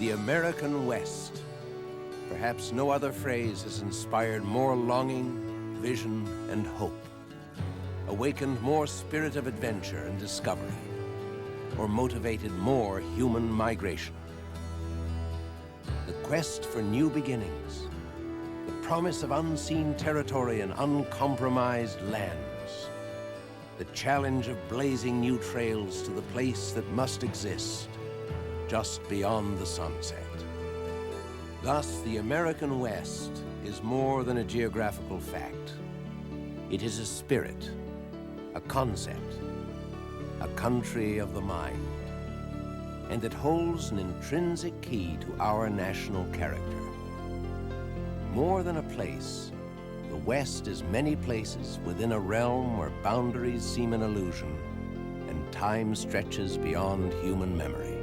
The American West. Perhaps no other phrase has inspired more longing, vision, and hope, awakened more spirit of adventure and discovery, or motivated more human migration. The quest for new beginnings, the promise of unseen territory and uncompromised lands, the challenge of blazing new trails to the place that must exist, just beyond the sunset. Thus, the American West is more than a geographical fact. It is a spirit, a concept, a country of the mind, and it holds an intrinsic key to our national character. More than a place, the West is many places within a realm where boundaries seem an illusion and time stretches beyond human memory.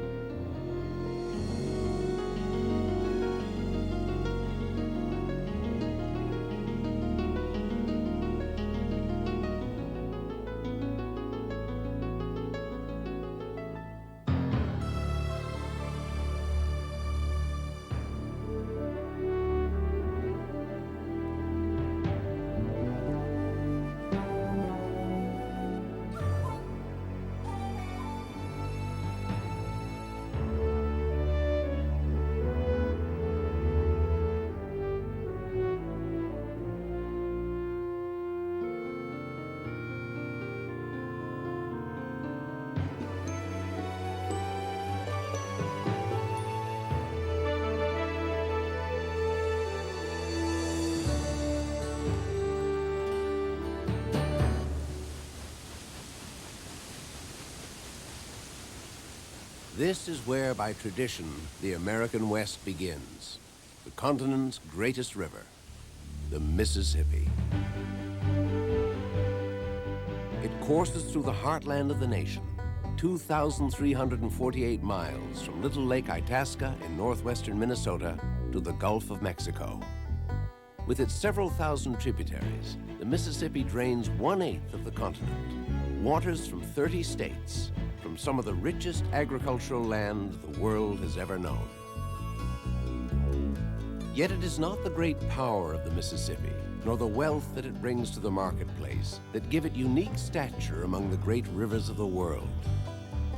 This is where, by tradition, the American West begins, the continent's greatest river, the Mississippi. It courses through the heartland of the nation, 2,348 miles from Little Lake Itasca in northwestern Minnesota to the Gulf of Mexico. With its several thousand tributaries, the Mississippi drains 1/8 of the continent, waters from 30 states, from some of the richest agricultural land the world has ever known. Yet it is not the great power of the Mississippi, nor the wealth that it brings to the marketplace, that give it unique stature among the great rivers of the world.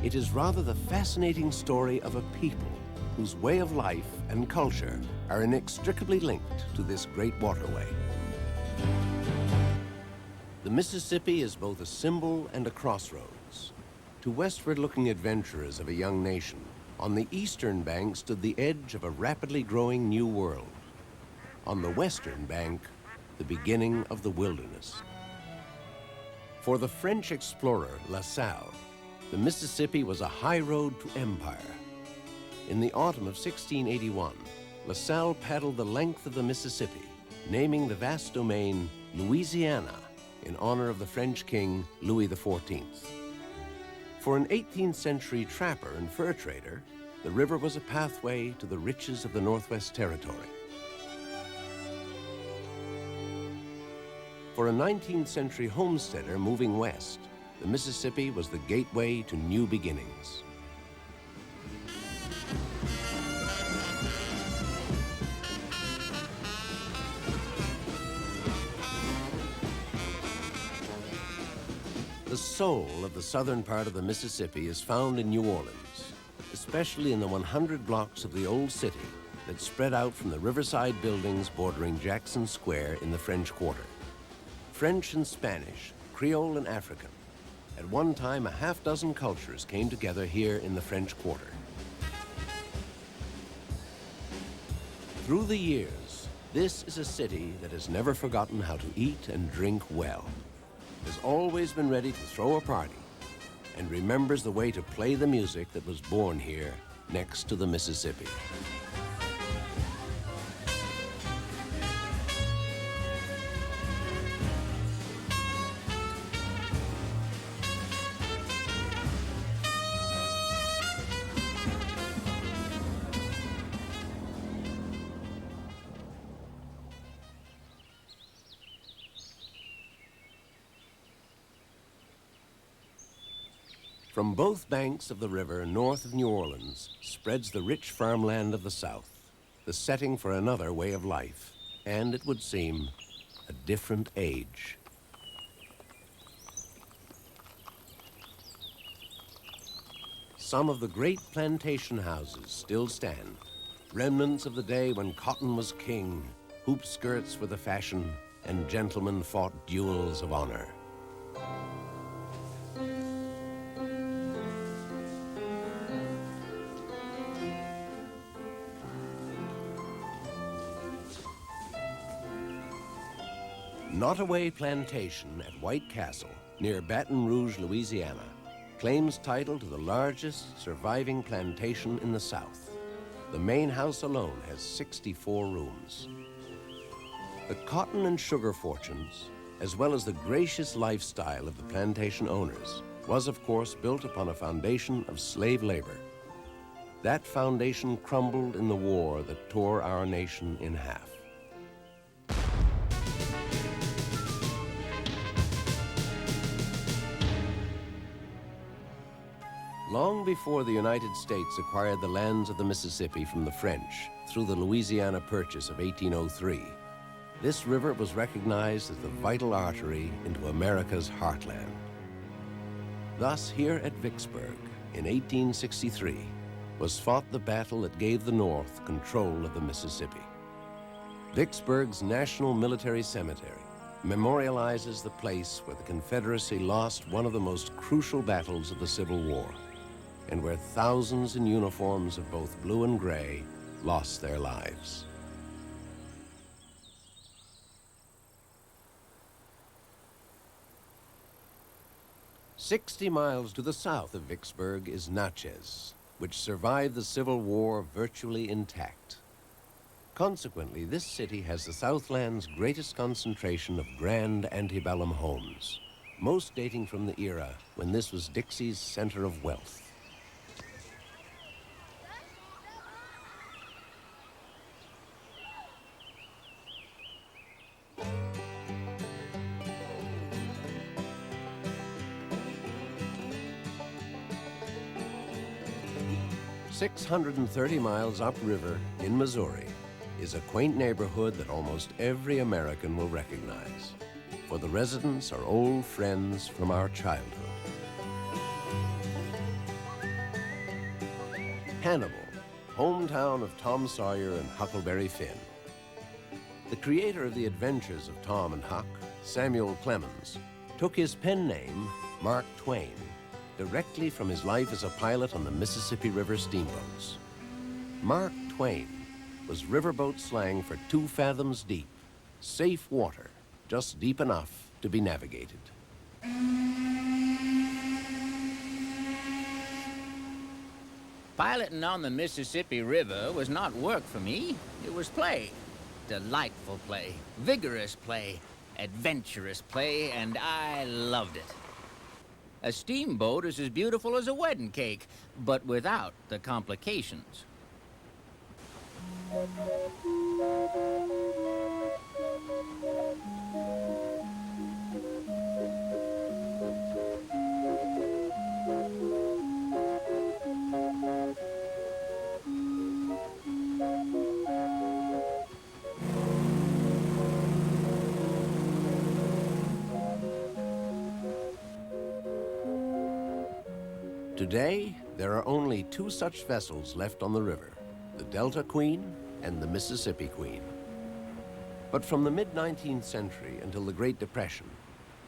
It is rather the fascinating story of a people whose way of life and culture are inextricably linked to this great waterway. The Mississippi is both a symbol and a crossroads. To westward-looking adventurers of a young nation, on the eastern bank stood the edge of a rapidly growing new world. On the western bank, the beginning of the wilderness. For the French explorer La Salle, the Mississippi was a high road to empire. In the autumn of 1681, La Salle paddled the length of the Mississippi, naming the vast domain Louisiana in honor of the French king Louis XIV. For an 18th century trapper and fur trader, the river was a pathway to the riches of the Northwest Territory. For a 19th century homesteader moving west, the Mississippi was the gateway to new beginnings. The soul of the southern part of the Mississippi is found in New Orleans, especially in the 100 blocks of the old city that spread out from the riverside buildings bordering Jackson Square in the French Quarter. French and Spanish, Creole and African. At one time, a half-dozen cultures came together here in the French Quarter. Through the years, this is a city that has never forgotten how to eat and drink well, has always been ready to throw a party, and remembers the way to play the music that was born here next to the Mississippi. From both banks of the river north of New Orleans spreads the rich farmland of the South, the setting for another way of life, and, it would seem, a different age. Some of the great plantation houses still stand, remnants of the day when cotton was king, hoop skirts were the fashion, and gentlemen fought duels of honor. Nottaway Plantation at White Castle, near Baton Rouge, Louisiana, claims title to the largest surviving plantation in the South. The main house alone has 64 rooms. The cotton and sugar fortunes, as well as the gracious lifestyle of the plantation owners, was of course built upon a foundation of slave labor. That foundation crumbled in the war that tore our nation in half. Long before the United States acquired the lands of the Mississippi from the French through the Louisiana Purchase of 1803, this river was recognized as the vital artery into America's heartland. Thus, here at Vicksburg, in 1863, was fought the battle that gave the North control of the Mississippi. Vicksburg's National Military Cemetery memorializes the place where the Confederacy lost one of the most crucial battles of the Civil War, and where thousands in uniforms of both blue and gray lost their lives. "60 miles to the south of Vicksburg is Natchez, which survived the Civil War virtually intact. Consequently, this city has the Southland's greatest concentration of grand antebellum homes, most dating from the era when this was Dixie's center of wealth. "630 miles upriver in Missouri is a quaint neighborhood that almost every American will recognize, for the residents are old friends from our childhood. Hannibal, hometown of Tom Sawyer and Huckleberry Finn. The creator of the adventures of Tom and Huck, Samuel Clemens, took his pen name, Mark Twain, directly from his life as a pilot on the Mississippi River steamboats. Mark Twain was riverboat slang for 2 fathoms deep, safe water, just deep enough to be navigated. Piloting on the Mississippi River was not work for me. It was play. Delightful play, vigorous play, adventurous play, and I loved it. A steamboat is as beautiful as a wedding cake, but without the complications. Today, there are only 2 such vessels left on the river, the Delta Queen and the Mississippi Queen. But from the mid-19th century until the Great Depression,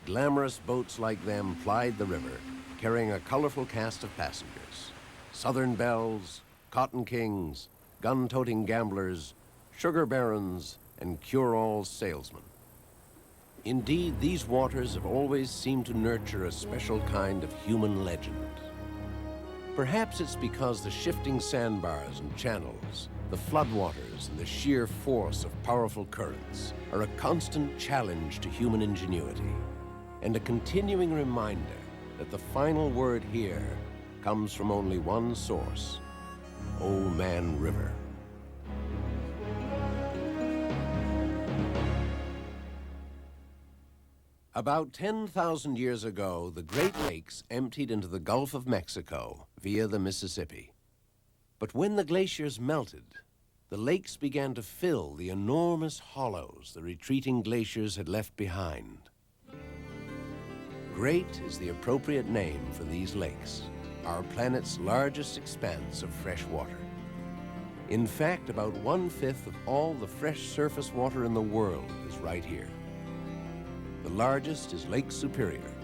glamorous boats like them plied the river, carrying a colorful cast of passengers: Southern belles, cotton kings, gun-toting gamblers, sugar barons, and cure-all salesmen. Indeed, these waters have always seemed to nurture a special kind of human legend. Perhaps it's because the shifting sandbars and channels, the floodwaters, and the sheer force of powerful currents are a constant challenge to human ingenuity, and a continuing reminder that the final word here comes from only one source: Old Man River. About 10,000 years ago, the Great Lakes emptied into the Gulf of Mexico via the Mississippi. But when the glaciers melted, the lakes began to fill the enormous hollows the retreating glaciers had left behind. Great is the appropriate name for these lakes, our planet's largest expanse of fresh water. In fact, about 1/5 of all the fresh surface water in the world is right here. The largest is Lake Superior,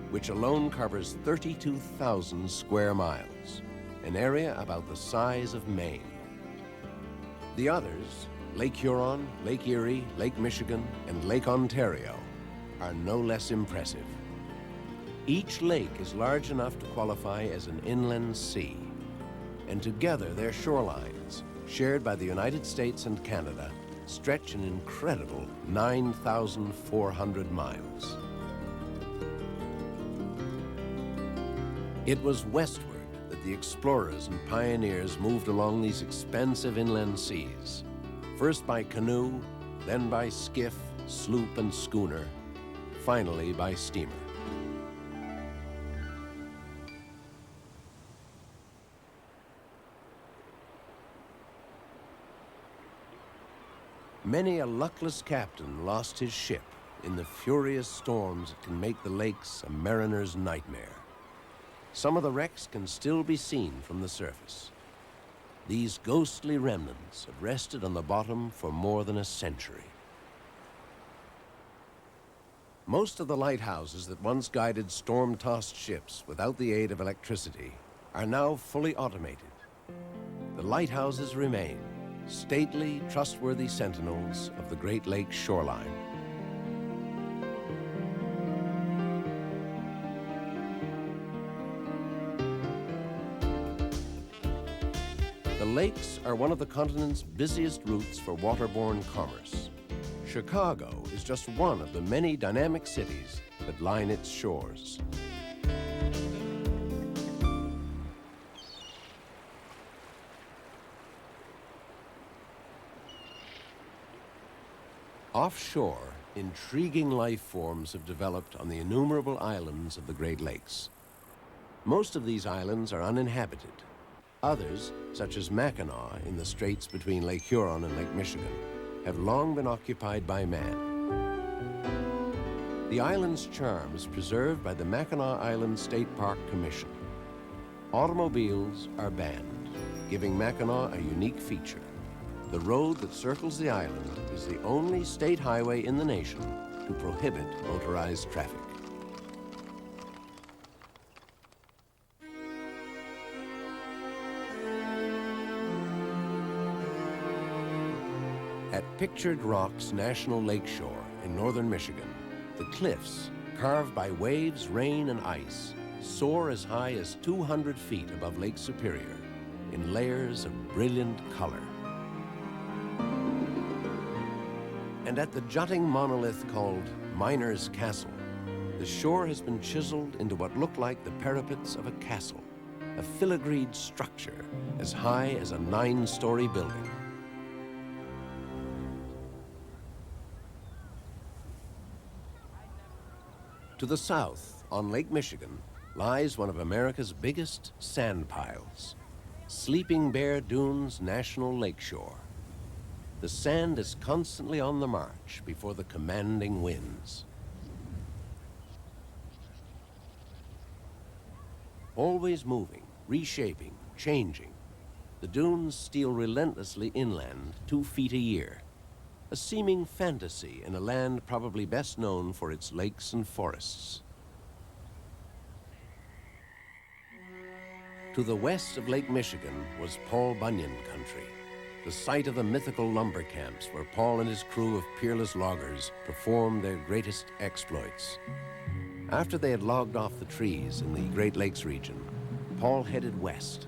which alone covers 32,000 square miles, an area about the size of Maine. The others, Lake Huron, Lake Erie, Lake Michigan, and Lake Ontario, are no less impressive. Each lake is large enough to qualify as an inland sea, and together their shorelines, shared by the United States and Canada, stretch an incredible 9,400 miles. It was westward that the explorers and pioneers moved along these expansive inland seas, first by canoe, then by skiff, sloop, and schooner, finally by steamer. Many a luckless captain lost his ship in the furious storms that can make the lakes a mariner's nightmare. Some of the wrecks can still be seen from the surface. These ghostly remnants have rested on the bottom for more than a century. Most of the lighthouses that once guided storm-tossed ships without the aid of electricity are now fully automated. The lighthouses remain, stately, trustworthy sentinels of the Great Lakes shoreline. The lakes are one of the continent's busiest routes for waterborne commerce. Chicago is just one of the many dynamic cities that line its shores. Offshore, intriguing life forms have developed on the innumerable islands of the Great Lakes. Most of these islands are uninhabited. Others, such as Mackinac in the straits between Lake Huron and Lake Michigan, have long been occupied by man. The island's charm is preserved by the Mackinac Island State Park Commission. Automobiles are banned, giving Mackinac a unique feature. The road that circles the island is the only state highway in the nation to prohibit motorized traffic. At Pictured Rocks National Lakeshore in northern Michigan, the cliffs, carved by waves, rain, and ice, soar as high as 200 feet above Lake Superior in layers of brilliant color. And at the jutting monolith called Miner's Castle, the shore has been chiseled into what look like the parapets of a castle, a filigreed structure as high as a 9-story building. To the south, on Lake Michigan, lies one of America's biggest sand piles, Sleeping Bear Dunes National Lakeshore. The sand is constantly on the march before the commanding winds. Always moving, reshaping, changing, the dunes steal relentlessly inland 2 feet a year, a seeming fantasy in a land probably best known for its lakes and forests. To the west of Lake Michigan was Paul Bunyan country, the site of the mythical lumber camps where Paul and his crew of peerless loggers performed their greatest exploits. After they had logged off the trees in the Great Lakes region, Paul headed west.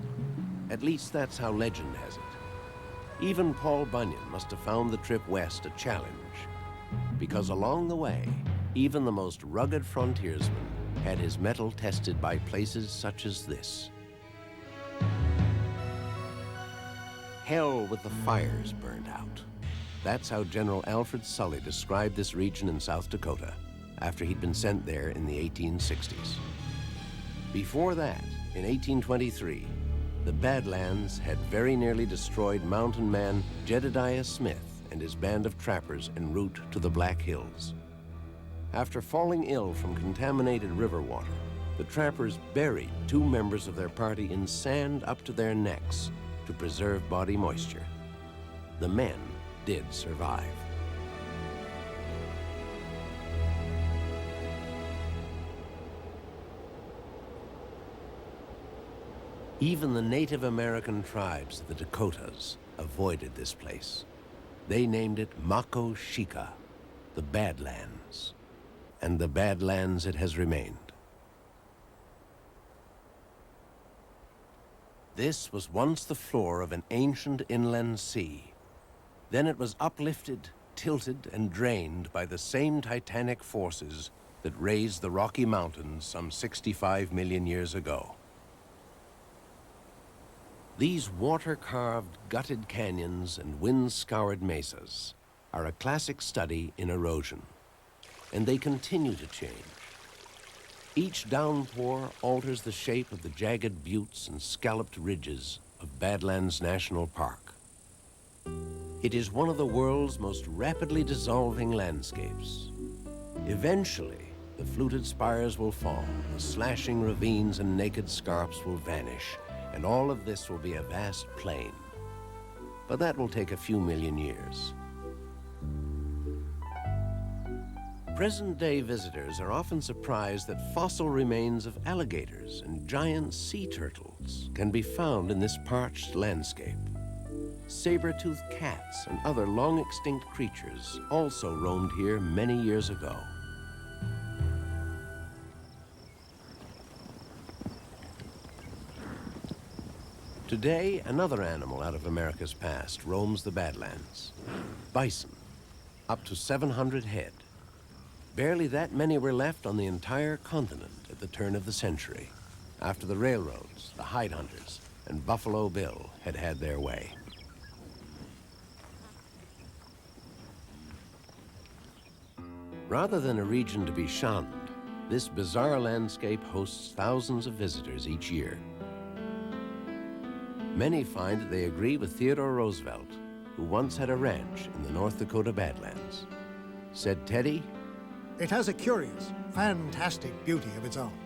At least that's how legend has it. Even Paul Bunyan must have found the trip west a challenge, because along the way, even the most rugged frontiersman had his mettle tested by places such as this. Hell with the fires burned out. That's how General Alfred Sully described this region in South Dakota. after he'd been sent there in the 1860s. Before that, in 1823, the Badlands had very nearly destroyed mountain man Jedediah Smith and his band of trappers en route to the Black Hills. After falling ill from contaminated river water, the trappers buried 2 members of their party in sand up to their necks to preserve body moisture. The men did survive. Even the Native American tribes of the Dakotas avoided this place. They named it Makoshika, the Badlands. And the Badlands it has remained. This was once the floor of an ancient inland sea. Then it was uplifted, tilted, and drained by the same titanic forces that raised the Rocky Mountains some 65 million years ago. These water-carved, gutted canyons and wind-scoured mesas are a classic study in erosion, and they continue to change. Each downpour alters the shape of the jagged buttes and scalloped ridges of Badlands National Park. It is one of the world's most rapidly dissolving landscapes. Eventually, the fluted spires will fall, the slashing ravines and naked scarps will vanish, and all of this will be a vast plain. But that will take a few million years. Present-day visitors are often surprised that fossil remains of alligators and giant sea turtles can be found in this parched landscape. Saber-toothed cats and other long-extinct creatures also roamed here many years ago. Today, another animal out of America's past roams the Badlands. Bison, up to 700 head. Barely that many were left on the entire continent at the turn of the century, after the railroads, the hide hunters, and Buffalo Bill had had their way. Rather than a region to be shunned, this bizarre landscape hosts thousands of visitors each year. Many find that they agree with Theodore Roosevelt, who once had a ranch in the North Dakota Badlands. Said Teddy, "It has a curious, fantastic beauty of its own."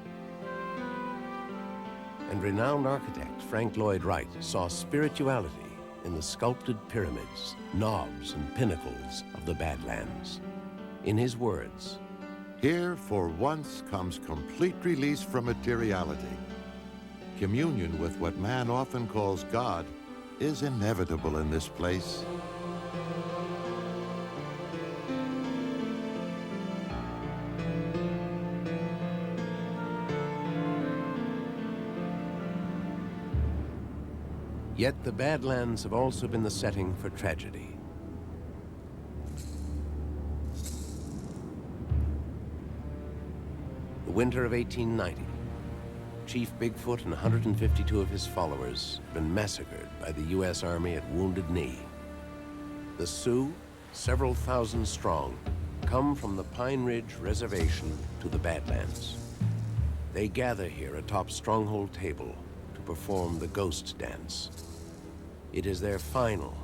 And renowned architect Frank Lloyd Wright saw spirituality in the sculpted pyramids, knobs, and pinnacles of the Badlands. In his words, "Here, for once, comes complete release from materiality. Communion with what man often calls God is inevitable in this place." Yet the Badlands have also been the setting for tragedy. The winter of 1890. Chief Bigfoot and 152 of his followers have been massacred by the U.S. Army at Wounded Knee. The Sioux, several thousand strong, come from the Pine Ridge Reservation to the Badlands. They gather here atop Stronghold Table to perform the Ghost Dance. It is their final,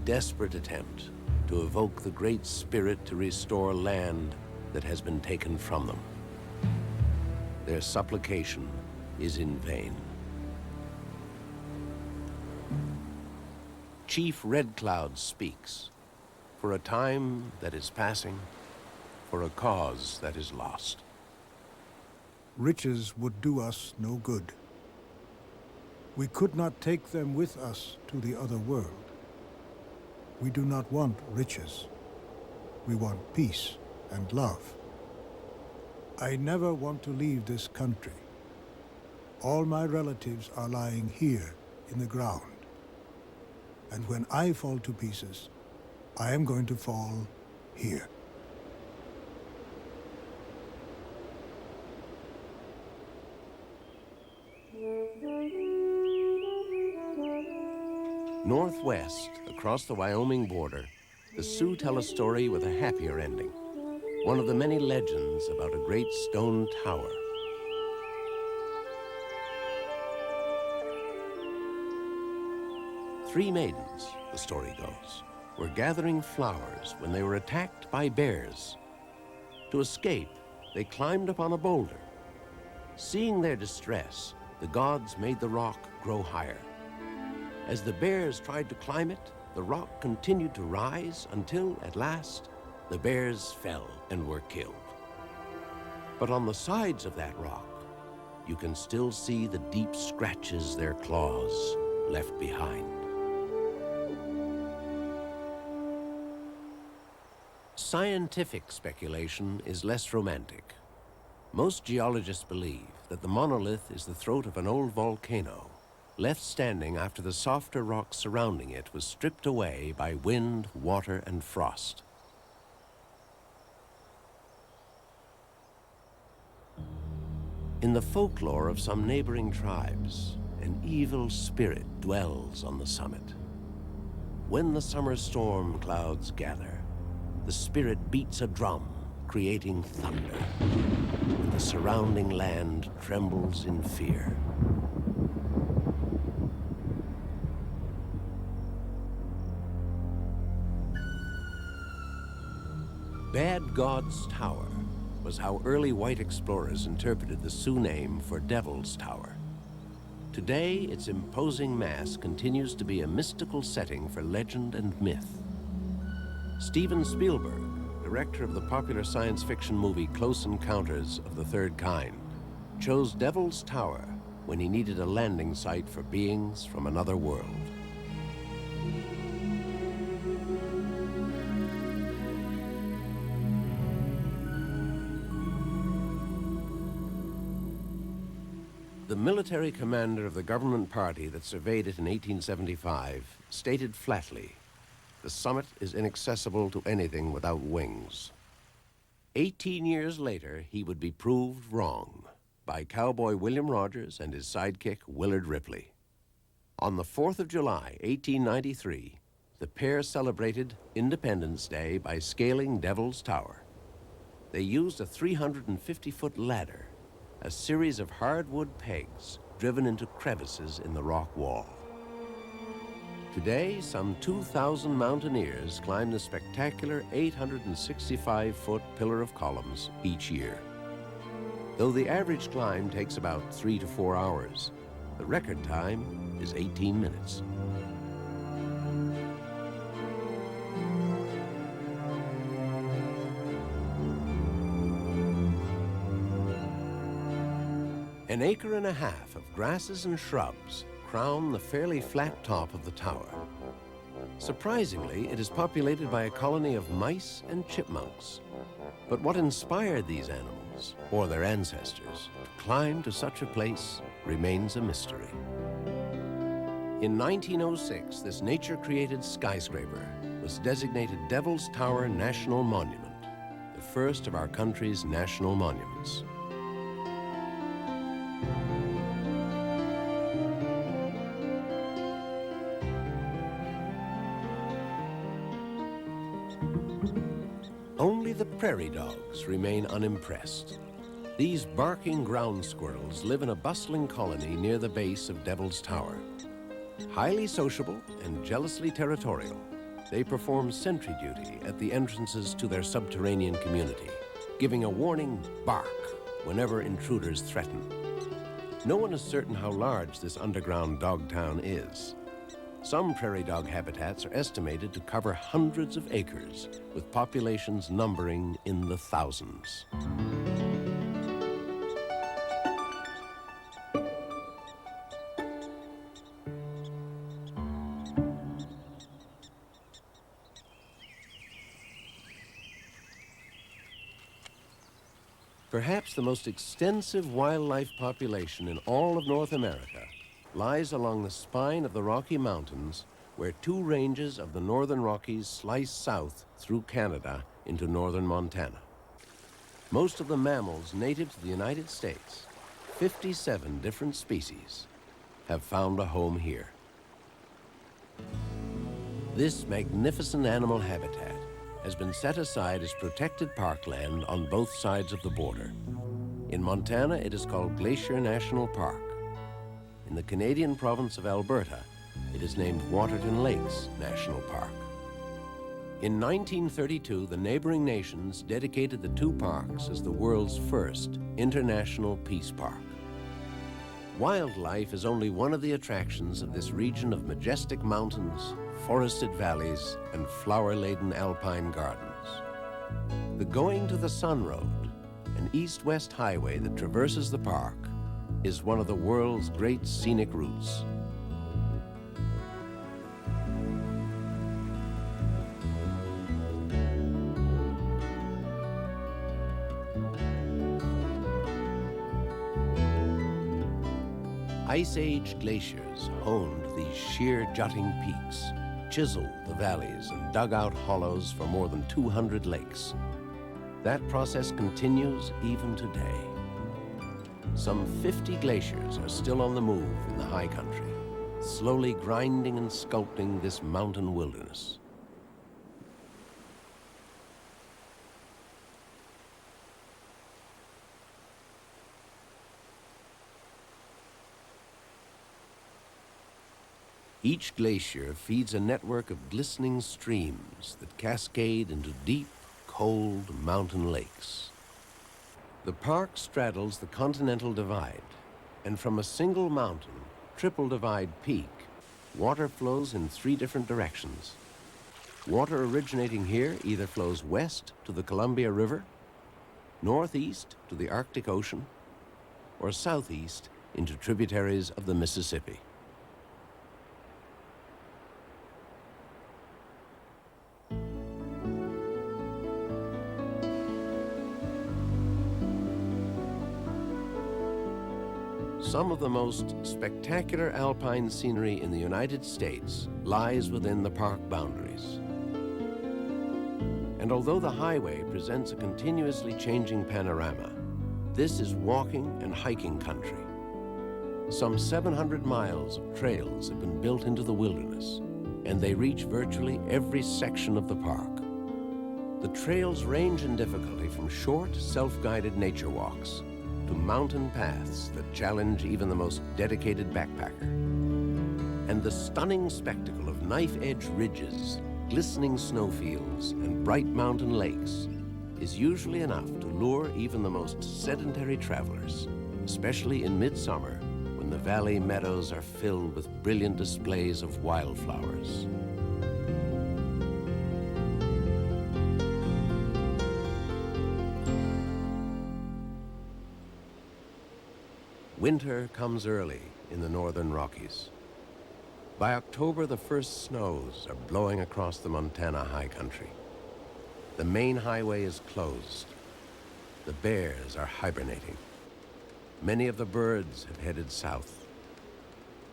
desperate attempt to evoke the Great Spirit to restore land that has been taken from them. Their supplication is in vain. Chief Red Cloud speaks, for a time that is passing, for a cause that is lost. Riches would do us no good. We could not take them with us to the other world. We do not want riches. We want peace and love. I never want to leave this country. All my relatives are lying here in the ground. And when I fall to pieces, I am going to fall here. Northwest, across the Wyoming border, the Sioux tell a story with a happier ending. one of the many legends about a great stone tower. Three maidens, the story goes, were gathering flowers when they were attacked by bears. To escape, they climbed upon a boulder. Seeing their distress, the gods made the rock grow higher. As the bears tried to climb it, the rock continued to rise until, at last, the bears fell and were killed. But on the sides of that rock, you can still see the deep scratches their claws left behind. Scientific speculation is less romantic. Most geologists believe that the monolith is the throat of an old volcano, left standing after the softer rock surrounding it was stripped away by wind, water, and frost. In the folklore of some neighboring tribes, an evil spirit dwells on the summit. When the summer storm clouds gather, the spirit beats a drum, creating thunder, and the surrounding land trembles in fear. Bad God's Tower was how early white explorers interpreted the Sioux name for Devil's Tower. Today, its imposing mass continues to be a mystical setting for legend and myth. Steven Spielberg, director of the popular science fiction movie Close Encounters of the Third Kind, chose Devil's Tower when he needed a landing site for beings from another world. The military commander of the government party that surveyed it in 1875 stated flatly, "The summit is inaccessible to anything without wings." 18 years later, he would be proved wrong by cowboy William Rogers and his sidekick Willard Ripley. On the 4th of July, 1893, the pair celebrated Independence Day by scaling Devil's Tower. They used a 350-foot ladder, a series of hardwood pegs driven into crevices in the rock wall. Today, some 2,000 mountaineers climb the spectacular 865-foot pillar of columns each year. Though the average climb takes about 3 to 4 hours, the record time is 18 minutes. An acre and a half of grasses and shrubs crown the fairly flat top of the tower. Surprisingly, it is populated by a colony of mice and chipmunks. But what inspired these animals, or their ancestors, to climb to such a place remains a mystery. In 1906, this nature-created skyscraper was designated Devil's Tower National Monument, the first of our country's national monuments. Only the prairie dogs remain unimpressed. These barking ground squirrels live in a bustling colony near the base of Devil's Tower. Highly sociable and jealously territorial, they perform sentry duty at the entrances to their subterranean community, giving a warning bark whenever intruders threaten. No one is certain how large this underground dog town is. Some prairie dog habitats are estimated to cover hundreds of acres, with populations numbering in the thousands. Perhaps the most extensive wildlife population in all of North America lies along the spine of the Rocky Mountains, where two ranges of the Northern Rockies slice south through Canada into northern Montana. Most of the mammals native to the United States, 57 different species, have found a home here. This magnificent animal habitat has been set aside as protected parkland on both sides of the border. In Montana, it is called Glacier National Park. In the Canadian province of Alberta, it is named Waterton Lakes National Park. In 1932, the neighboring nations dedicated the two parks as the world's first international peace park. Wildlife is only one of the attractions of this region of majestic mountains, forested valleys, and flower-laden alpine gardens. The Going to the Sun Road, an east-west highway that traverses the park, is one of the world's great scenic routes. Ice Age glaciers honed these sheer jutting peaks, chiseled the valleys, and dug out hollows for more than 200 lakes. That process continues even today. Some 50 glaciers are still on the move in the high country, slowly grinding and sculpting this mountain wilderness. Each glacier feeds a network of glistening streams that cascade into deep, cold mountain lakes. The park straddles the Continental Divide, and from a single mountain, Triple Divide Peak, water flows in 3 different directions. Water originating here either flows west to the Columbia River, northeast to the Arctic Ocean, or southeast into tributaries of the Mississippi. Some of the most spectacular alpine scenery in the United States lies within the park boundaries. And although the highway presents a continuously changing panorama, this is walking and hiking country. Some 700 miles of trails have been built into the wilderness, and they reach virtually every section of the park. The trails range in difficulty from short, self-guided nature walks to mountain paths that challenge even the most dedicated backpacker. And the stunning spectacle of knife-edge ridges, glistening snowfields, and bright mountain lakes is usually enough to lure even the most sedentary travelers, especially in midsummer when the valley meadows are filled with brilliant displays of wildflowers. Winter comes early in the northern Rockies. By October, the first snows are blowing across the Montana high country. The main highway is closed. The bears are hibernating. Many of the birds have headed south.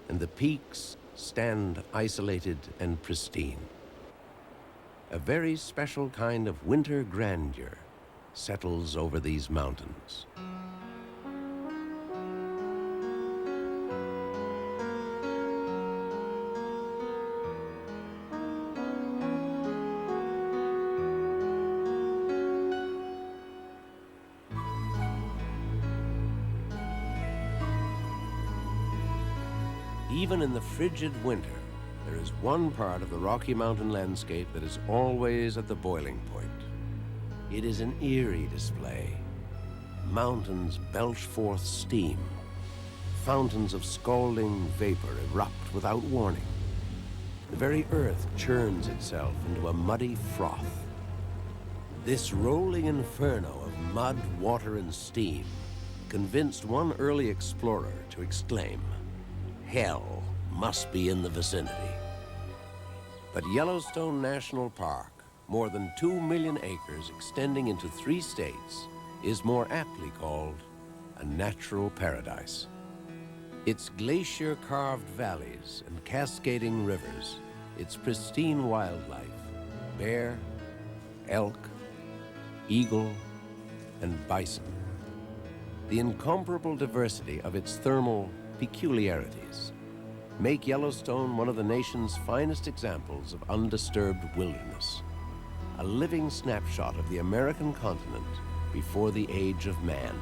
And the peaks stand isolated and pristine. A very special kind of winter grandeur settles over these mountains. Even in the frigid winter, there is one part of the Rocky Mountain landscape that is always at the boiling point. It is an eerie display. Mountains belch forth steam. Fountains of scalding vapor erupt without warning. The very earth churns itself into a muddy froth. This rolling inferno of mud, water, and steam convinced one early explorer to exclaim, "Hell must be in the vicinity." But Yellowstone National Park, more than 2 million acres extending into 3 states, is more aptly called a natural paradise. Its glacier-carved valleys and cascading rivers, its pristine wildlife, bear, elk, eagle, and bison. The incomparable diversity of its thermal peculiarities make Yellowstone one of the nation's finest examples of undisturbed wilderness, a living snapshot of the American continent before the age of man.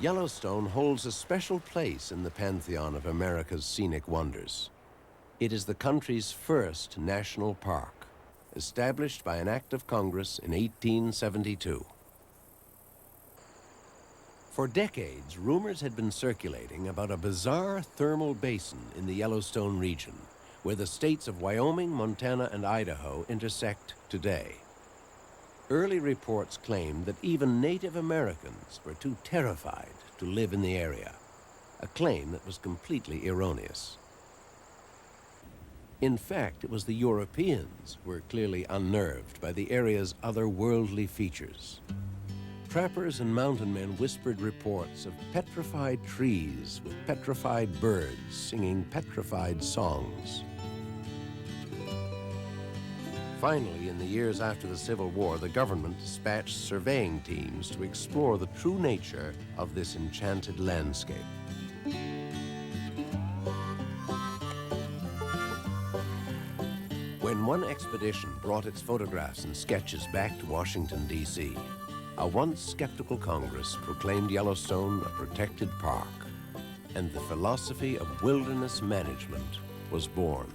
Yellowstone holds a special place in the pantheon of America's scenic wonders. It is the country's first national park, established by an act of Congress in 1872. For decades, rumors had been circulating about a bizarre thermal basin in the Yellowstone region, where the states of Wyoming, Montana, and Idaho intersect today. Early reports claimed that even Native Americans were too terrified to live in the area, a claim that was completely erroneous. In fact, it was the Europeans who were clearly unnerved by the area's otherworldly features. Trappers and mountain men whispered reports of petrified trees with petrified birds singing petrified songs. Finally, in the years after the Civil War, the government dispatched surveying teams to explore the true nature of this enchanted landscape. When one expedition brought its photographs and sketches back to Washington, D.C., a once skeptical Congress proclaimed Yellowstone a protected park, and the philosophy of wilderness management was born.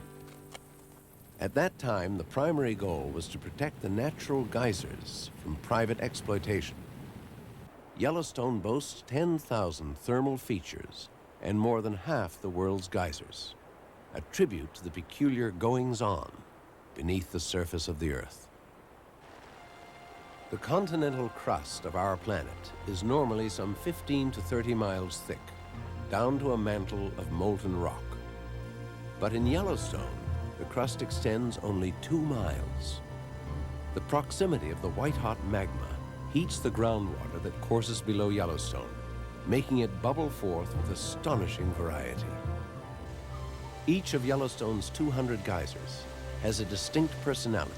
At that time, the primary goal was to protect the natural geysers from private exploitation. Yellowstone boasts 10,000 thermal features and more than half the world's geysers, a tribute to the peculiar goings-on beneath the surface of the Earth. The continental crust of our planet is normally some 15 to 30 miles thick, down to a mantle of molten rock. But in Yellowstone, the crust extends only 2 miles. The proximity of the white-hot magma heats the groundwater that courses below Yellowstone, making it bubble forth with astonishing variety. Each of Yellowstone's 200 geysers has a distinct personality.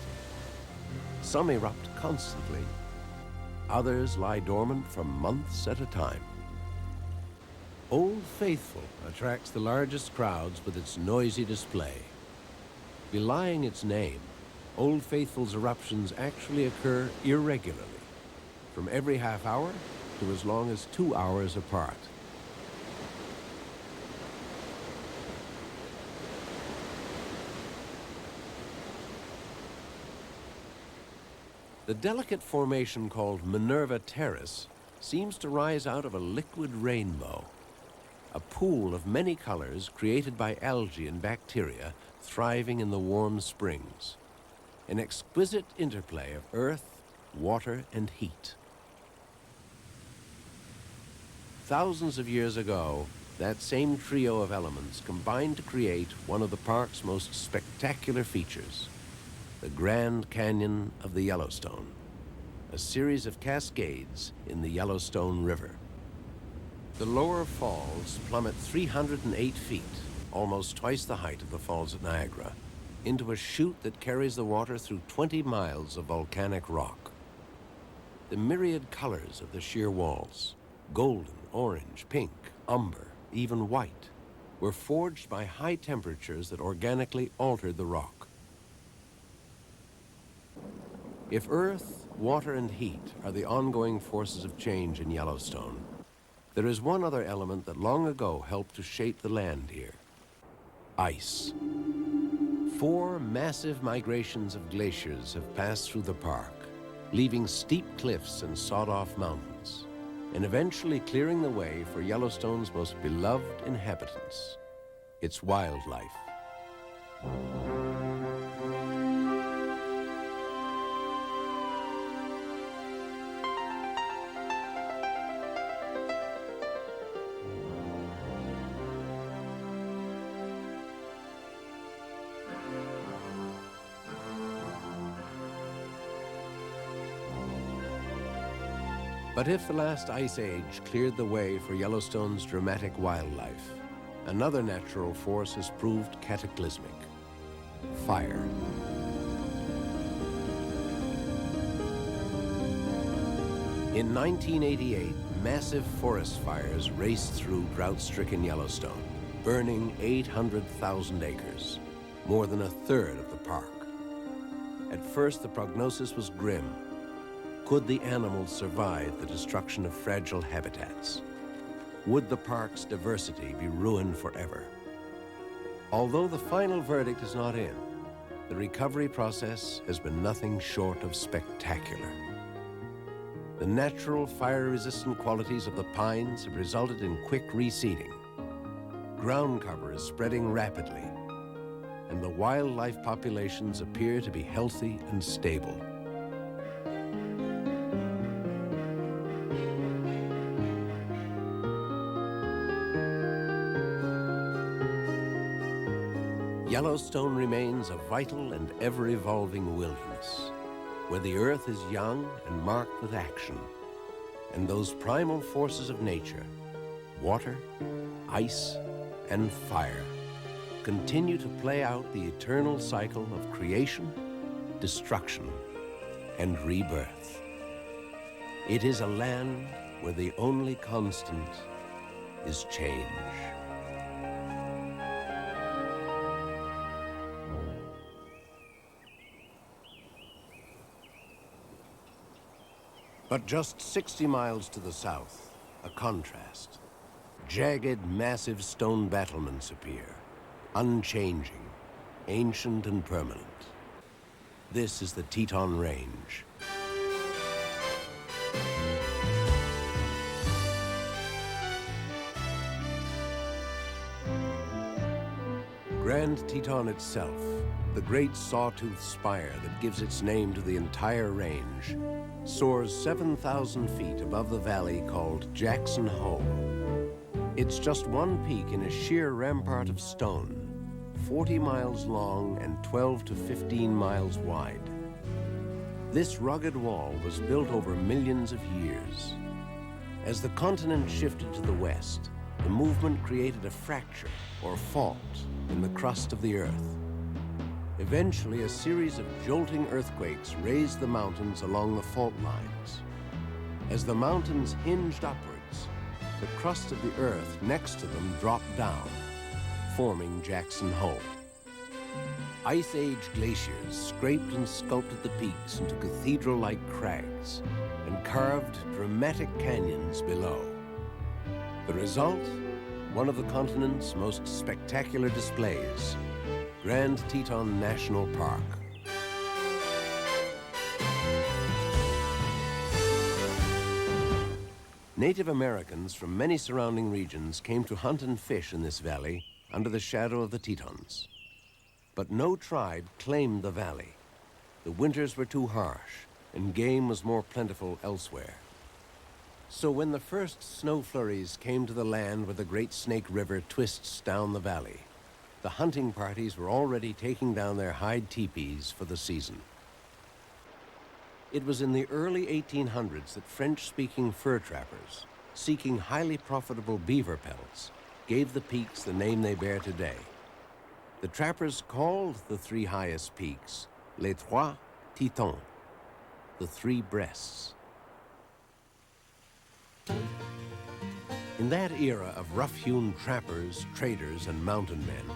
Some erupt constantly. Others lie dormant for months at a time. Old Faithful attracts the largest crowds with its noisy display. Belying its name, Old Faithful's eruptions actually occur irregularly, from every half hour to as long as 2 hours apart. The delicate formation called Minerva Terrace seems to rise out of a liquid rainbow, a pool of many colors created by algae and bacteria thriving in the warm springs, an exquisite interplay of earth, water, and heat. Thousands of years ago, that same trio of elements combined to create one of the park's most spectacular features, the Grand Canyon of the Yellowstone, a series of cascades in the Yellowstone River. The lower falls plummet 308 feet, almost twice the height of the falls at Niagara, into a chute that carries the water through 20 miles of volcanic rock. The myriad colors of the sheer walls, golden, orange, pink, umber, even white, were forged by high temperatures that organically altered the rock. If earth, water, and heat are the ongoing forces of change in Yellowstone, there is one other element that long ago helped to shape the land here: ice. 4 massive migrations of glaciers have passed through the park, leaving steep cliffs and sawed-off mountains, and eventually clearing the way for Yellowstone's most beloved inhabitants, its wildlife. But if the last ice age cleared the way for Yellowstone's dramatic wildlife, another natural force has proved cataclysmic: fire. In 1988, massive forest fires raced through drought-stricken Yellowstone, burning 800,000 acres. more than a third of the park. At first, the prognosis was grim. Could the animals survive the destruction of fragile habitats? Would the park's diversity be ruined forever? Although the final verdict is not in, the recovery process has been nothing short of spectacular. The natural fire-resistant qualities of the pines have resulted in quick reseeding. Ground cover is spreading rapidly, and the wildlife populations appear to be healthy and stable. Yellowstone remains a vital and ever-evolving wilderness, where the earth is young and marked with action, and those primal forces of nature, water, ice, and fire, continue to play out the eternal cycle of creation, destruction, and rebirth. It is a land where the only constant is change. But just 60 miles to the south, a contrast. Jagged, massive stone battlements appear, unchanging, ancient and permanent. This is the Teton Range. Grand Teton itself, the great sawtooth spire that gives its name to the entire range, soars 7,000 feet above the valley called Jackson Hole. It's just one peak in a sheer rampart of stone, 40 miles long and 12 to 15 miles wide. This rugged wall was built over millions of years. As the continent shifted to the west, the movement created a fracture or fault in the crust of the earth. Eventually, a series of jolting earthquakes raised the mountains along the fault lines. As the mountains hinged upwards, the crust of the earth next to them dropped down, forming Jackson Hole. Ice Age glaciers scraped and sculpted the peaks into cathedral-like crags and carved dramatic canyons below. The result? One of the continent's most spectacular displays, Grand Teton National Park. Native Americans from many surrounding regions came to hunt and fish in this valley under the shadow of the Tetons. But no tribe claimed the valley. The winters were too harsh, and game was more plentiful elsewhere. So when the first snow flurries came to the land where the Great Snake River twists down the valley, the hunting parties were already taking down their hide teepees for the season. It was in the early 1800s that French-speaking fur trappers, seeking highly profitable beaver pelts, gave the peaks the name they bear today. The trappers called the three highest peaks Les Trois Tetons, the three breasts. In that era of rough-hewn trappers, traders, and mountain men,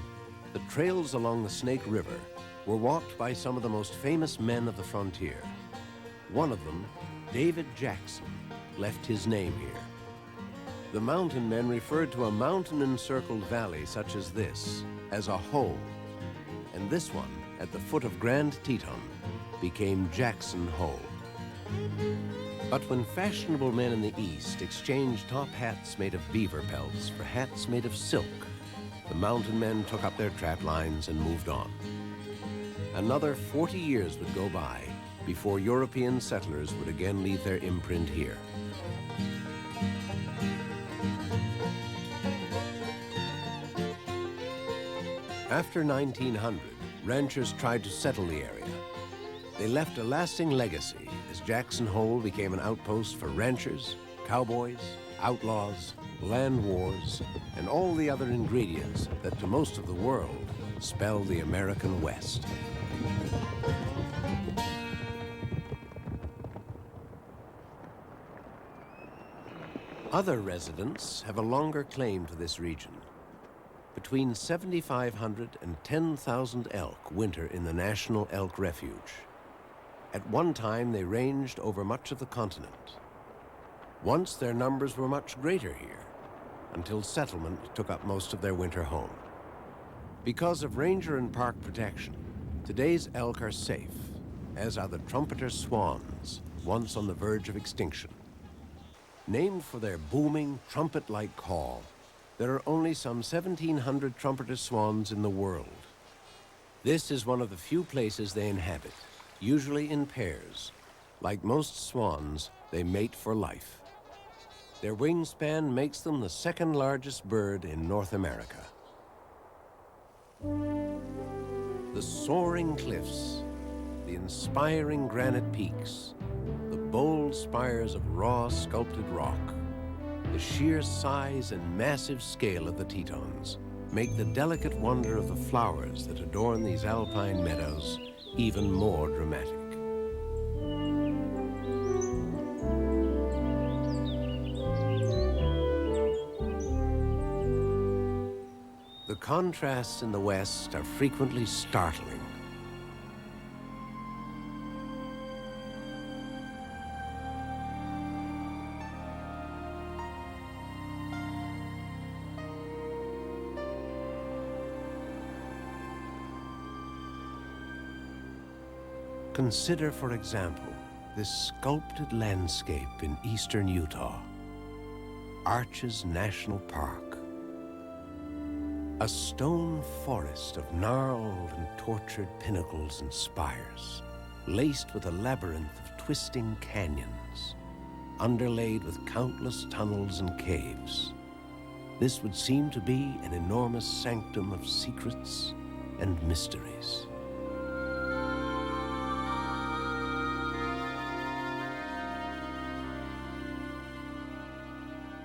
the trails along the Snake River were walked by some of the most famous men of the frontier. One of them, David Jackson, left his name here. The mountain men referred to a mountain-encircled valley such as this as a hole, and this one, at the foot of Grand Teton, became Jackson Hole. But when fashionable men in the East exchanged top hats made of beaver pelts for hats made of silk, the mountain men took up their trap lines and moved on. Another 40 years would go by before European settlers would again leave their imprint here. After 1900, ranchers tried to settle the area. They left a lasting legacy as Jackson Hole became an outpost for ranchers, cowboys, outlaws, land wars, and all the other ingredients that to most of the world spell the American West. Other residents have a longer claim to this region. Between 7,500 and 10,000 elk winter in the National Elk Refuge. At one time, they ranged over much of the continent. Once their numbers were much greater here, until settlement took up most of their winter home. Because of ranger and park protection, today's elk are safe, as are the trumpeter swans, once on the verge of extinction. Named for their booming, trumpet-like call, there are only some 1,700 trumpeter swans in the world. This is one of the few places they inhabit, usually in pairs. Like most swans, they mate for life. Their wingspan makes them the second largest bird in North America. The soaring cliffs, the inspiring granite peaks, the bold spires of raw sculpted rock, the sheer size and massive scale of the Tetons make the delicate wonder of the flowers that adorn these alpine meadows even more dramatic. The contrasts in the West are frequently startling. Consider, for example, this sculpted landscape in eastern Utah, Arches National Park. A stone forest of gnarled and tortured pinnacles and spires, laced with a labyrinth of twisting canyons, underlaid with countless tunnels and caves. This would seem to be an enormous sanctum of secrets and mysteries.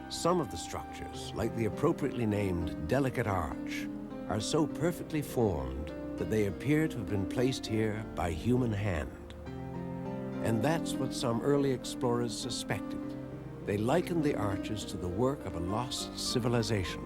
Some of the structures, like the appropriately named Delicate Arch, are so perfectly formed that they appear to have been placed here by human hand. And that's what some early explorers suspected. They likened the arches to the work of a lost civilization.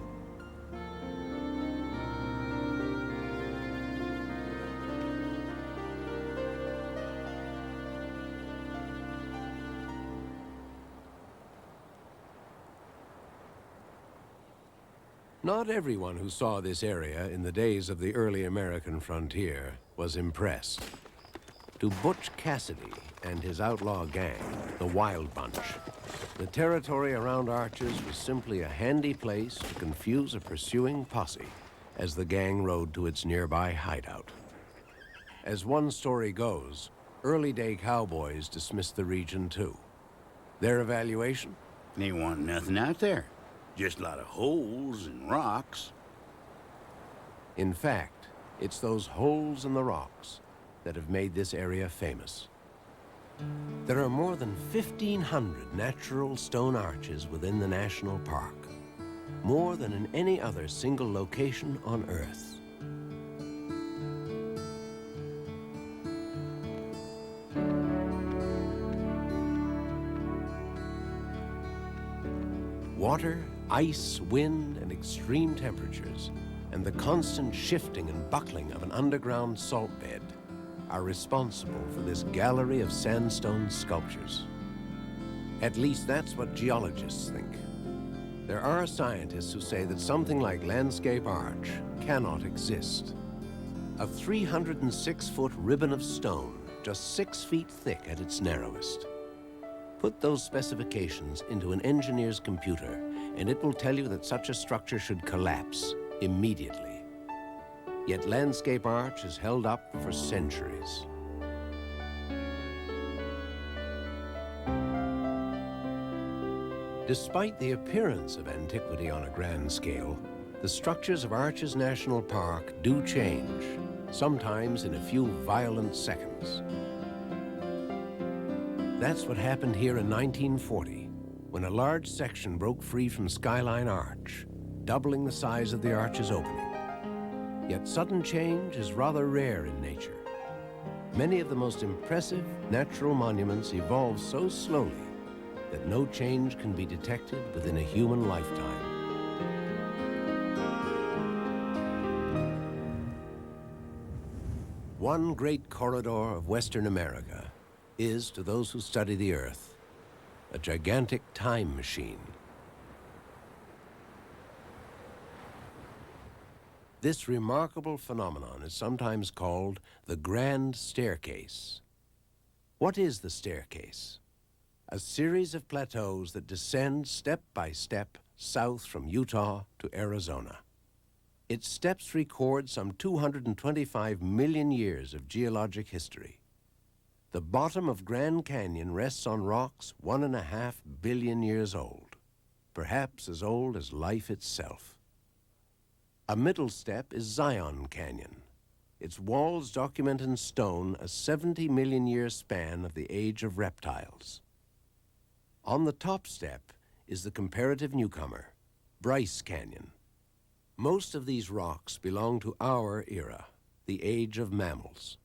Not everyone who saw this area in the days of the early American frontier was impressed. To Butch Cassidy and his outlaw gang, the Wild Bunch, the territory around Arches was simply a handy place to confuse a pursuing posse as the gang rode to its nearby hideout. As one story goes, early-day cowboys dismissed the region too. Their evaluation? They want nothing out there. Just a lot of holes and rocks. In fact, it's those holes in the rocks that have made this area famous. There are more than 1,500 natural stone arches within the national park, more than in any other single location on Earth. Water, ice, wind, and extreme temperatures, and the constant shifting and buckling of an underground salt bed are responsible for this gallery of sandstone sculptures. At least that's what geologists think. There are scientists who say that something like Landscape Arch cannot exist. A 306-foot ribbon of stone, just 6 feet thick at its narrowest. Put those specifications into an engineer's computer, and it will tell you that such a structure should collapse immediately. Yet Landscape Arch has held up for centuries. Despite the appearance of antiquity on a grand scale, the structures of Arches National Park do change, sometimes in a few violent seconds. That's what happened here in 1940, when a large section broke free from Skyline Arch, doubling the size of the arch's opening. Yet sudden change is rather rare in nature. Many of the most impressive natural monuments evolve so slowly that no change can be detected within a human lifetime. One great corridor of Western America is, to those who study the Earth, a gigantic time machine. This remarkable phenomenon is sometimes called the Grand Staircase. What is the staircase? A series of plateaus that descend step by step south from Utah to Arizona. Its steps record some 225 million years of geologic history. The bottom of Grand Canyon rests on rocks 1.5 billion years old, perhaps as old as life itself. A middle step is Zion Canyon. Its walls document in stone a 70 million year span of the age of reptiles. On the top step is the comparative newcomer, Bryce Canyon. Most of these rocks belong to our era, the age of mammals.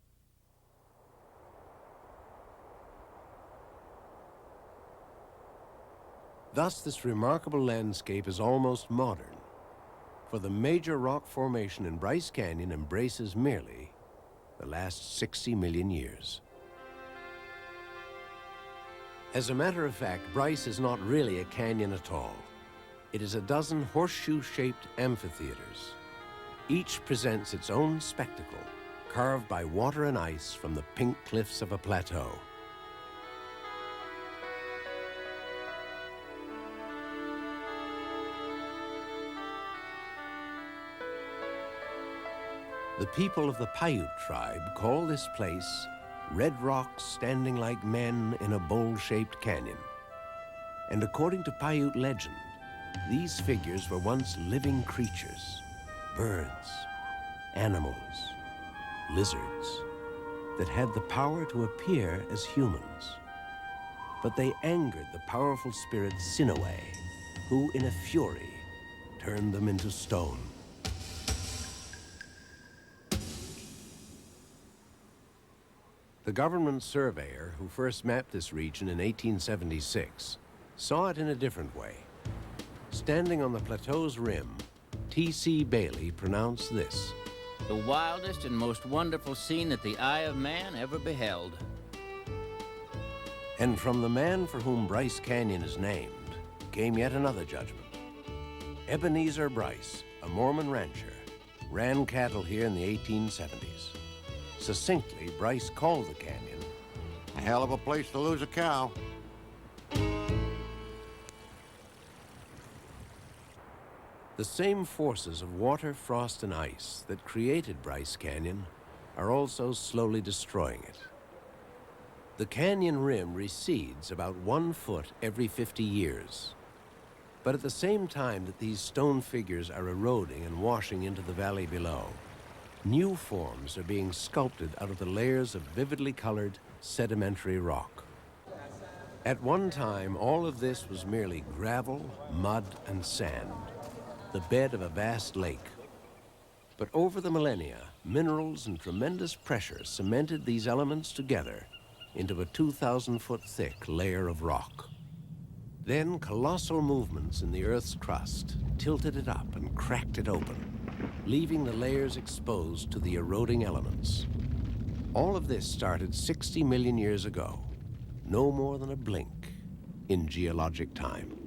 Thus, this remarkable landscape is almost modern, for the major rock formation in Bryce Canyon embraces merely the last 60 million years. As a matter of fact, Bryce is not really a canyon at all. It is a dozen horseshoe-shaped amphitheaters. Each presents its own spectacle, carved by water and ice from the pink cliffs of a plateau. The people of the Paiute tribe call this place red rocks standing like men in a bowl-shaped canyon. And according to Paiute legend, these figures were once living creatures, birds, animals, lizards, that had the power to appear as humans. But they angered the powerful spirit Sinaway, who in a fury turned them into stone. The government surveyor who first mapped this region in 1876 saw it in a different way. Standing on the plateau's rim, T.C. Bailey pronounced this: "The wildest and most wonderful scene that the eye of man ever beheld." And from the man for whom Bryce Canyon is named came yet another judgment. Ebenezer Bryce, a Mormon rancher, ran cattle here in the 1870s. Succinctly, Bryce called the canyon A hell of a place to lose a cow. The same forces of water, frost, and ice that created Bryce Canyon are also slowly destroying it. The canyon rim recedes about 1 foot every 50 years. But at the same time that these stone figures are eroding and washing into the valley below, new forms are being sculpted out of the layers of vividly colored sedimentary rock. At one time, all of this was merely gravel, mud, and sand, the bed of a vast lake. But over the millennia, minerals and tremendous pressure cemented these elements together into a 2,000-foot thick layer of rock. Then colossal movements in the Earth's crust tilted it up and cracked it open, leaving the layers exposed to the eroding elements. All of this started 60 million years ago, no more than a blink in geologic time.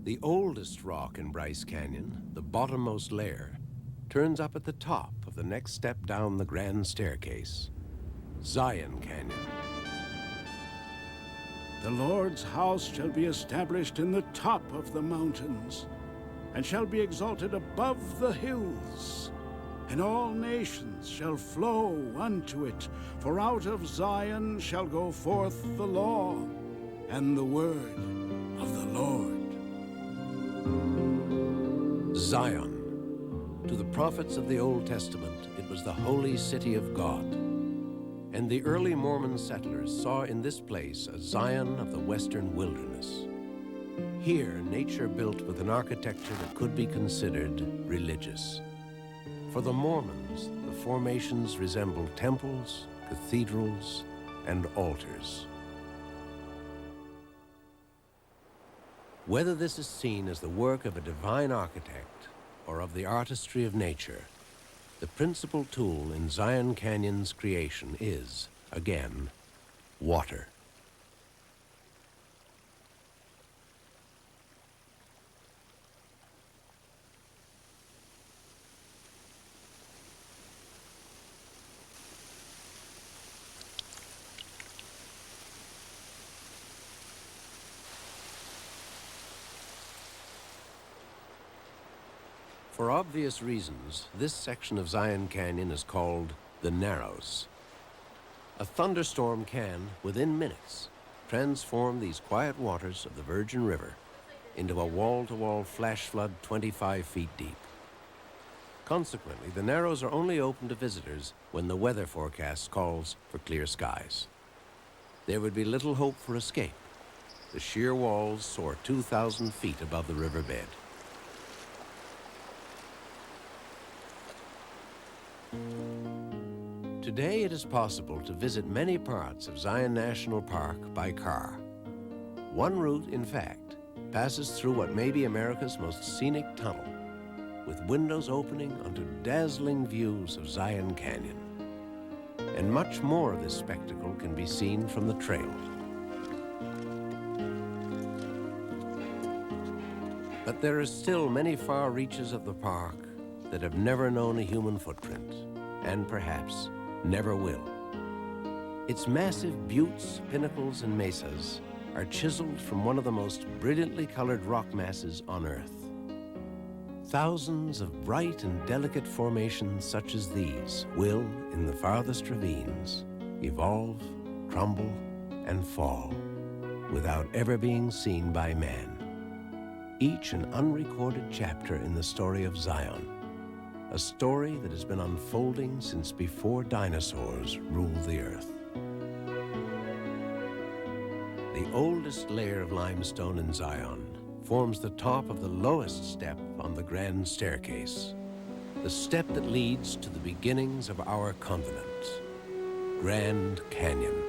The oldest rock in Bryce Canyon, the bottommost layer, turns up at the top of the next step down the grand staircase, Zion Canyon. The Lord's house shall be established in the top of the mountains, and shall be exalted above the hills. And all nations shall flow unto it, for out of Zion shall go forth the law and the word of the Lord. Zion. To the prophets of the Old Testament, it was the holy city of God. And the early Mormon settlers saw in this place a Zion of the western wilderness. Here, nature built with an architecture that could be considered religious. For the Mormons, the formations resemble temples, cathedrals, and altars. Whether this is seen as the work of a divine architect or of the artistry of nature, the principal tool in Zion Canyon's creation is, again, water. For obvious reasons, this section of Zion Canyon is called the Narrows. A thunderstorm can, within minutes, transform these quiet waters of the Virgin River into a wall-to-wall flash flood 25 feet deep. Consequently, the Narrows are only open to visitors when the weather forecast calls for clear skies. There would be little hope for escape. The sheer walls soar 2,000 feet above the riverbed. Today it is possible to visit many parts of Zion National Park by car. One route, in fact, passes through what may be America's most scenic tunnel, with windows opening onto dazzling views of Zion Canyon. And much more of this spectacle can be seen from the trail. But there are still many far reaches of the park that have never known a human footprint, and perhaps never will. Its massive buttes, pinnacles, and mesas are chiseled from one of the most brilliantly colored rock masses on Earth. Thousands of bright and delicate formations such as these will, in the farthest ravines, evolve, crumble, and fall without ever being seen by man. Each an unrecorded chapter in the story of Zion, a story that has been unfolding since before dinosaurs ruled the earth. The oldest layer of limestone in Zion forms the top of the lowest step on the grand staircase, the step that leads to the beginnings of our continent, Grand Canyon.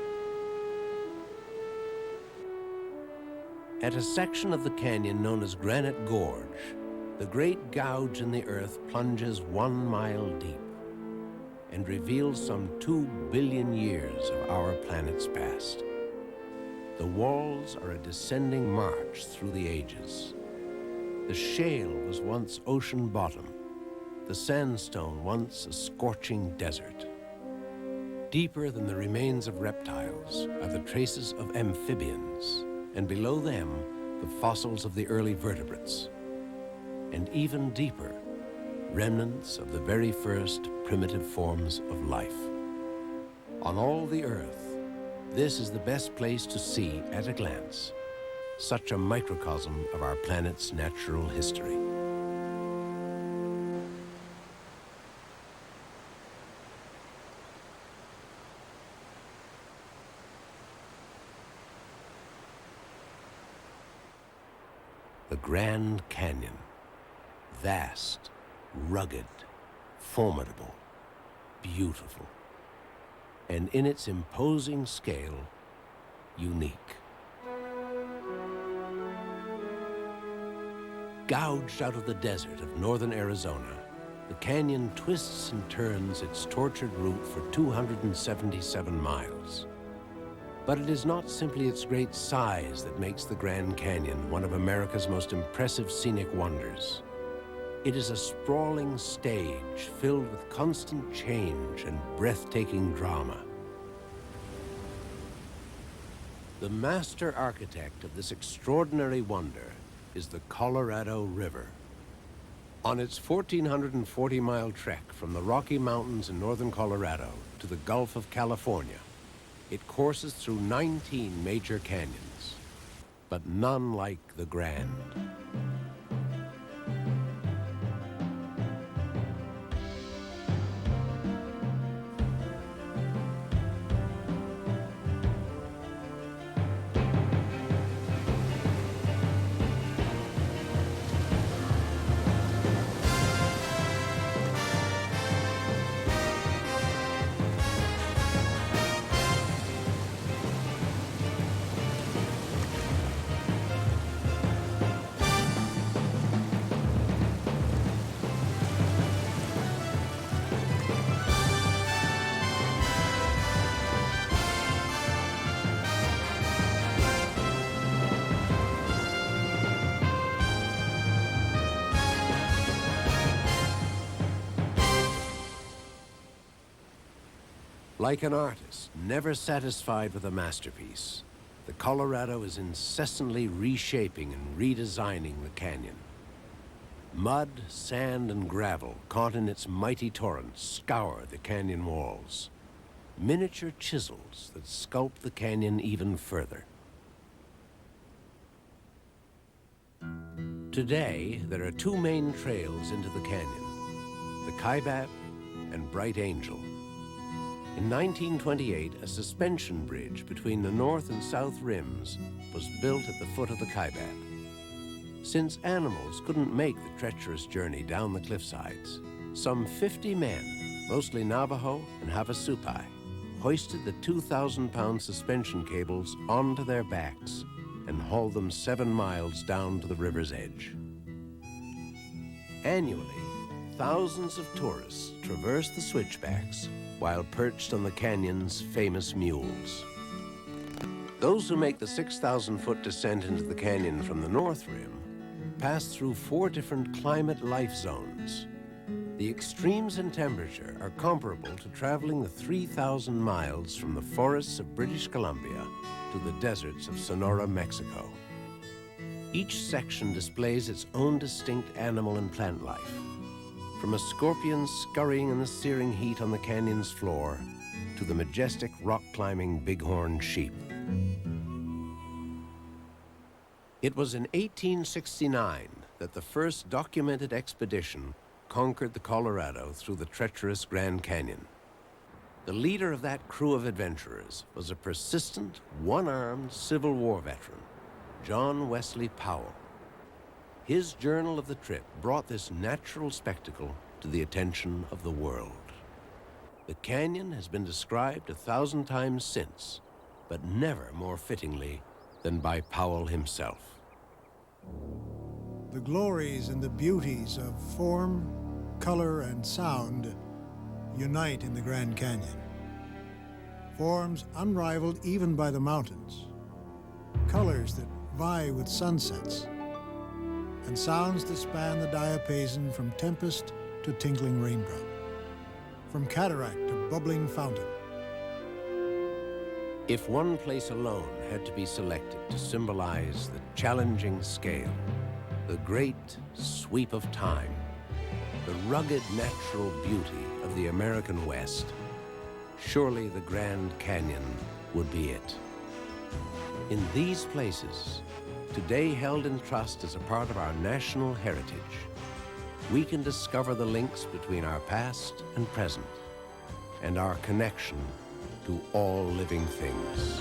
At a section of the canyon known as Granite Gorge, the great gouge in the earth plunges 1 mile deep and reveals some 2 billion years of our planet's past. The walls are a descending march through the ages. The shale was once ocean bottom, the sandstone once a scorching desert. Deeper than the remains of reptiles are the traces of amphibians, and below them, the fossils of the early vertebrates. And even deeper, remnants of the very first primitive forms of life. On all the earth, this is the best place to see, at a glance, such a microcosm of our planet's natural history. The Grand Canyon. Vast, rugged, formidable, beautiful, and in its imposing scale, unique. Gouged out of the desert of northern Arizona, the canyon twists and turns its tortured route for 277 miles. But it is not simply its great size that makes the Grand Canyon one of America's most impressive scenic wonders. It is a sprawling stage filled with constant change and breathtaking drama. The master architect of this extraordinary wonder is the Colorado River. On its 1,440-mile trek from the Rocky Mountains in northern Colorado to the Gulf of California, it courses through 19 major canyons, but none like the Grand. Like an artist, never satisfied with a masterpiece, the Colorado is incessantly reshaping and redesigning the canyon. Mud, sand, and gravel caught in its mighty torrents scour the canyon walls. Miniature chisels that sculpt the canyon even further. Today, there are two main trails into the canyon, the Kaibab and Bright Angel. In 1928, a suspension bridge between the north and south rims was built at the foot of the Kaibab. Since animals couldn't make the treacherous journey down the cliffsides, some 50 men, mostly Navajo and Havasupai, hoisted the 2,000-pound suspension cables onto their backs and hauled them 7 miles down to the river's edge. Annually, thousands of tourists traverse the switchbacks while perched on the canyon's famous mules. Those who make the 6,000-foot descent into the canyon from the North Rim pass through 4 different climate life zones. The extremes in temperature are comparable to traveling the 3,000 miles from the forests of British Columbia to the deserts of Sonora, Mexico. Each section displays its own distinct animal and plant life, from a scorpion scurrying in the searing heat on the canyon's floor to the majestic rock-climbing bighorn sheep. It was in 1869 that the first documented expedition conquered the Colorado through the treacherous Grand Canyon. The leader of that crew of adventurers was a persistent, one-armed Civil War veteran, John Wesley Powell. His journal of the trip brought this natural spectacle to the attention of the world. The canyon has been described 1,000 times since, but never more fittingly than by Powell himself. The glories and the beauties of form, color, and sound unite in the Grand Canyon. Forms unrivaled even by the mountains, colors that vie with sunsets, and sounds that span the diapason from tempest to tinkling raindrop, from cataract to bubbling fountain. If one place alone had to be selected to symbolize the challenging scale, the great sweep of time, the rugged natural beauty of the American West, surely the Grand Canyon would be it. In these places, today held in trust as a part of our national heritage, we can discover the links between our past and present, and our connection to all living things.